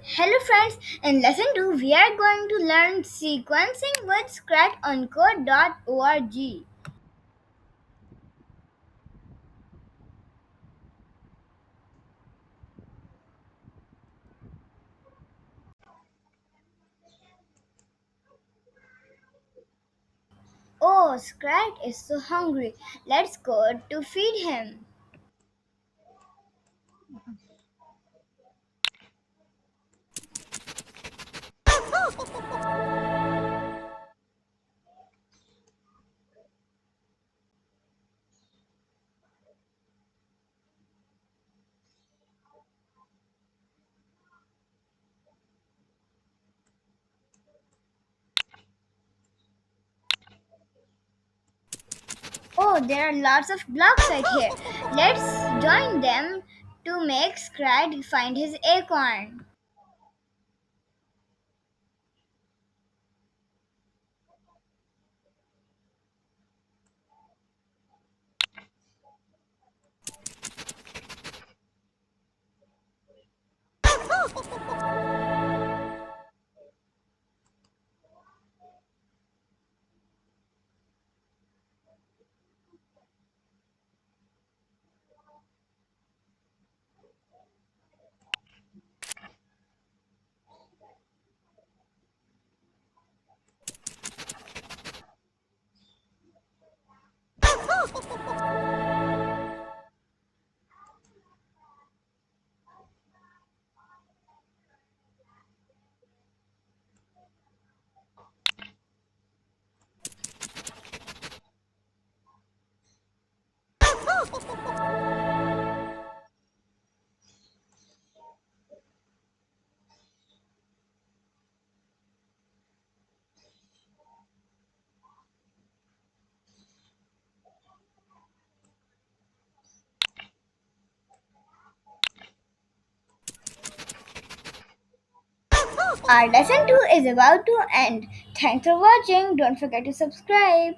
Hello friends, in lesson 2 we are going to learn sequencing with scratchoncode.org. Oh, Scrat is so hungry. Let's go to feed him. Oh, there are lots of blocks right here. Let's join them to make Scrat find his acorn. Our lesson 2 is about to end. Thanks for watching. Don't forget to subscribe.